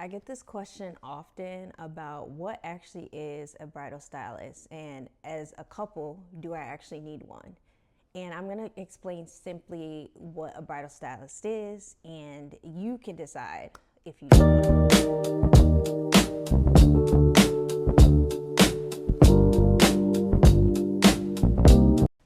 I get this question often about what actually is a bridal stylist, and as a couple, do I actually need one? And I'm going to explain simply what a bridal stylist is, and you can decide if you need one.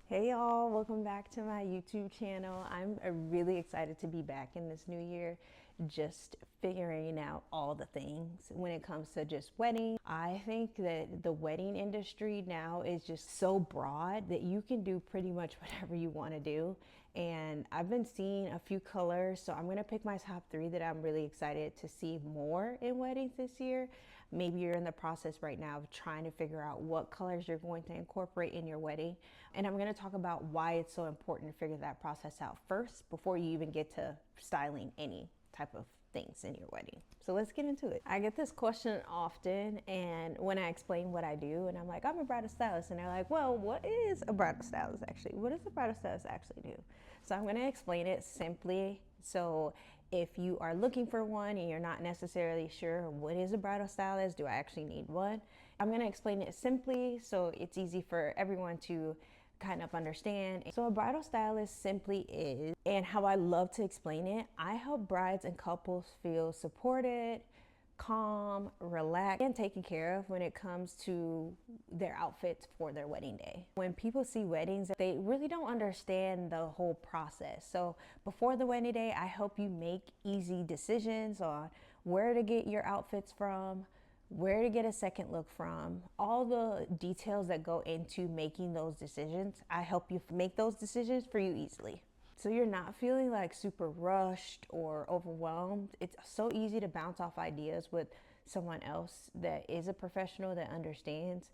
Hey y'all, welcome back to my YouTube channel. I'm really excited to be back in this new year, just figuring out all the things when it comes to just wedding. I think that the wedding industry now is just so broad that you can do pretty much whatever you want to do. And I've been seeing a few colors, so I'm going to pick my top 3 that I'm really excited to see more in weddings this year. Maybe you're in the process right now of trying to figure out what colors you're going to incorporate in your wedding. And I'm going to talk about why it's so important to figure that process out first before you even get to styling any type of things in your wedding. So let's get into it. I get this question often, and when I explain what I do, and I'm like, I'm a bridal stylist, and they're like, well, what is a bridal stylist actually? What does a bridal stylist actually do? So I'm going to explain it simply. So if you are looking for one and you're not necessarily sure what is a bridal stylist, do I actually need one? I'm going to explain it simply so it's easy for everyone to kind of understand. So a bridal stylist simply is, and how I love to explain it, I help brides and couples feel supported, calm, relaxed, and taken care of when it comes to their outfits for their wedding day. When people see weddings, they really don't understand the whole process. So before the wedding day, I help you make easy decisions on where to get your outfits from, where to get a second look from, all the details that go into making those decisions. I help you make those decisions for you easily. So you're not feeling like super rushed or overwhelmed. It's so easy to bounce off ideas with someone else that is a professional that understands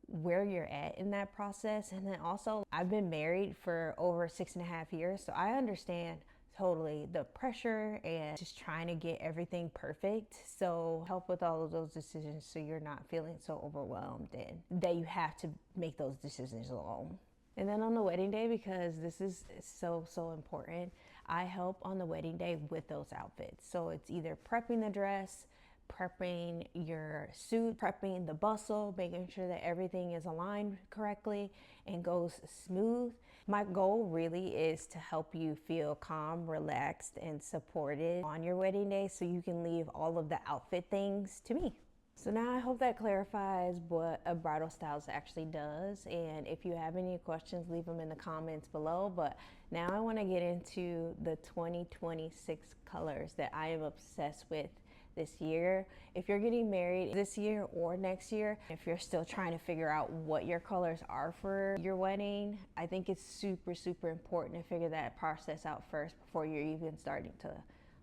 where you're at in that process. And then also, I've been married for over 6.5 years, so I understand totally the pressure and just trying to get everything perfect. So help with all of those decisions so you're not feeling so overwhelmed and that you have to make those decisions alone. And then on the wedding day, because this is so important, I help on the wedding day with those outfits. So it's either prepping the dress, prepping your suit, prepping the bustle, making sure that everything is aligned correctly and goes smooth. My goal really is to help you feel calm, relaxed, and supported on your wedding day so you can leave all of the outfit things to me. So now I hope that clarifies what a bridal stylist actually does. And if you have any questions, leave them in the comments below. But now I want to get into the 2026 colors that I am obsessed with this year. If you're getting married this year or next year, if you're still trying to figure out what your colors are for your wedding, I think it's super important to figure that process out first before you're even starting to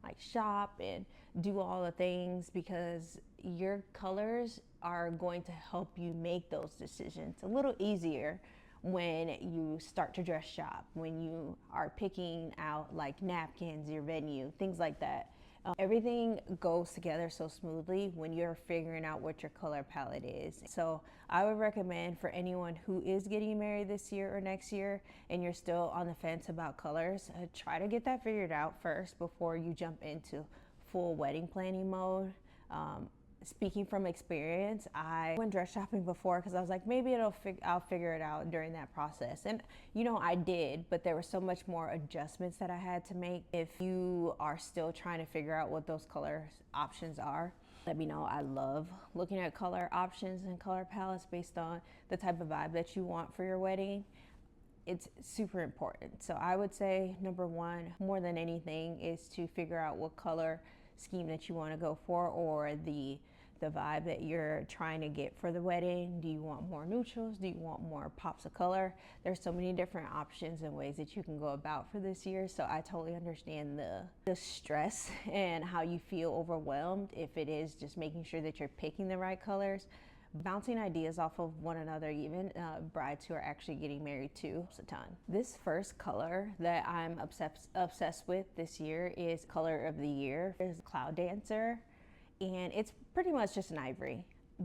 like shop and do all the things, because your colors are going to help you make those decisions a little easier when you start to dress shop, when you are picking out like napkins, your venue, things like that. Everything goes together so smoothly when you're figuring out what your color palette is. So I would recommend for anyone who is getting married this year or next year and you're still on the fence about colors, try to get that figured out first before you jump into full wedding planning mode. Speaking from experience, I went dress shopping before because I was like, maybe I'll figure it out during that process. And you know, I did, but there was so much more adjustments that I had to make. If you are still trying to figure out what those color options are, let me know. I love looking at color options and color palettes based on the type of vibe that you want for your wedding. It's super important. So I would say number one, more than anything, is to figure out what color scheme that you want to go for, or the vibe that you're trying to get for the wedding. Do you want more neutrals? Do you want more pops of color? There's so many different options and ways that you can go about for this year. So I totally understand the stress and how you feel overwhelmed if it is just making sure that you're picking the right colors. Bouncing ideas off of one another, even brides who are actually getting married too, a ton. This first color that I'm obsessed with this year is color of the year, is Cloud Dancer, and it's pretty much just an ivory.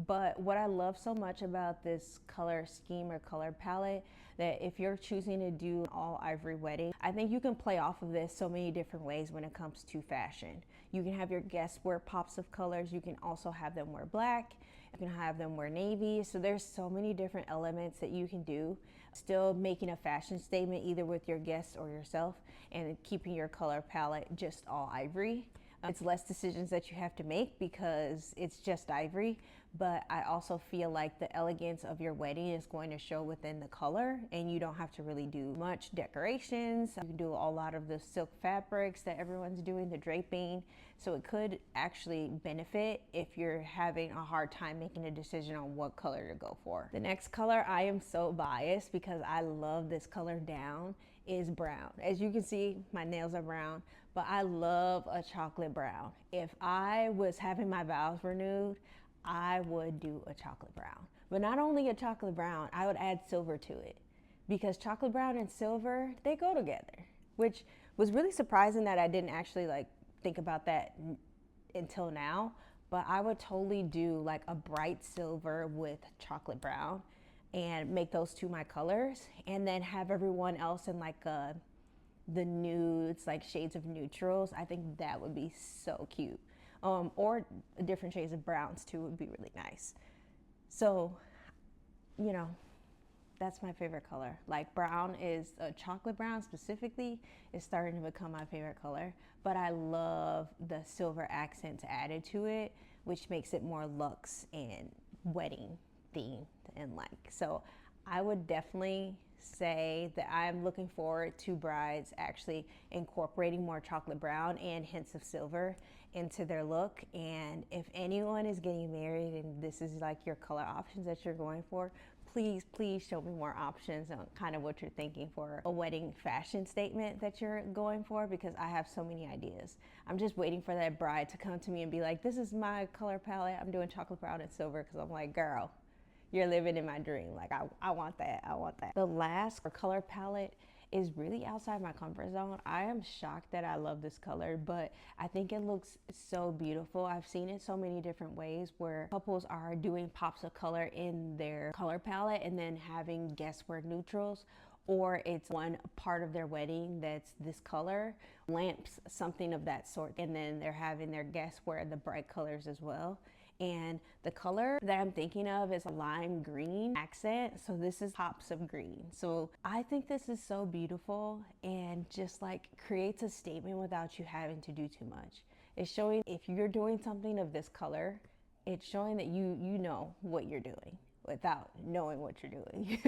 But what I love so much about this color scheme or color palette, that if you're choosing to do an all ivory wedding, I think you can play off of this so many different ways when it comes to fashion. You can have your guests wear pops of colors. You can also have them wear black. You can have them wear navy. So there's so many different elements that you can do, still making a fashion statement either with your guests or yourself, and keeping your color palette just all ivory. It's less decisions that you have to make because it's just ivory, but I also feel like the elegance of your wedding is going to show within the color, and you don't have to really do much decorations. You can do a lot of the silk fabrics that everyone's doing, the draping. So it could actually benefit if you're having a hard time making a decision on what color to go for. The next color, I am so biased because I love this color down, is brown. As you can see, my nails are brown, but I love a chocolate brown. If I was having my vows renewed, I would do a chocolate brown. But not only a chocolate brown, I would add silver to it, because chocolate brown and silver, they go together, which was really surprising that I didn't actually like think about that until now. But I would totally do like a bright silver with chocolate brown and make those two my colors, and then have everyone else in like the nudes, like shades of neutrals. I think that would be so cute. Or different shades of browns too would be really nice. So, you know, that's my favorite color. Like brown is, chocolate brown specifically is starting to become my favorite color, but I love the silver accents added to it, which makes it more luxe and wedding themed and like. So I would definitely say that I'm looking forward to brides actually incorporating more chocolate brown and hints of silver into their look. And if anyone is getting married and this is like your color options that you're going for, please show me more options on kind of what you're thinking for a wedding fashion statement that you're going for, because I have so many ideas. I'm just waiting for that bride to come to me and be like, this is my color palette, I'm doing chocolate brown and silver, because I'm like, girl, you're living in my dream. Like I want that, I want that. The last color palette is really outside my comfort zone. I am shocked that I love this color, but I think it looks so beautiful. I've seen it so many different ways where couples are doing pops of color in their color palette and then having guests wear neutrals, or it's one part of their wedding that's this color, lamps, something of that sort, and then they're having their guests wear the bright colors as well. And the color that I'm thinking of is a lime green accent. So this is pops of green. So I think this is so beautiful and just like creates a statement without you having to do too much. It's showing if you're doing something of this color, it's showing that you know what you're doing without knowing what you're doing.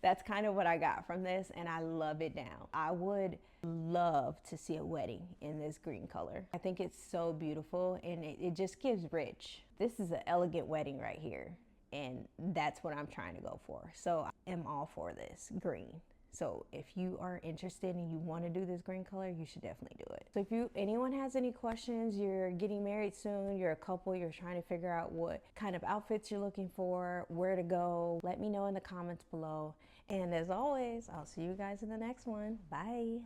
That's kind of what I got from this, and I love it now. I would love to see a wedding in this green color. I think it's so beautiful, and it just gives rich. This is an elegant wedding right here, and that's what I'm trying to go for. So I am all for this green. So if you are interested and you want to do this green color, you should definitely do it. So if anyone has any questions, you're getting married soon, you're a couple, you're trying to figure out what kind of outfits you're looking for, where to go, let me know in the comments below. And as always, I'll see you guys in the next one. Bye.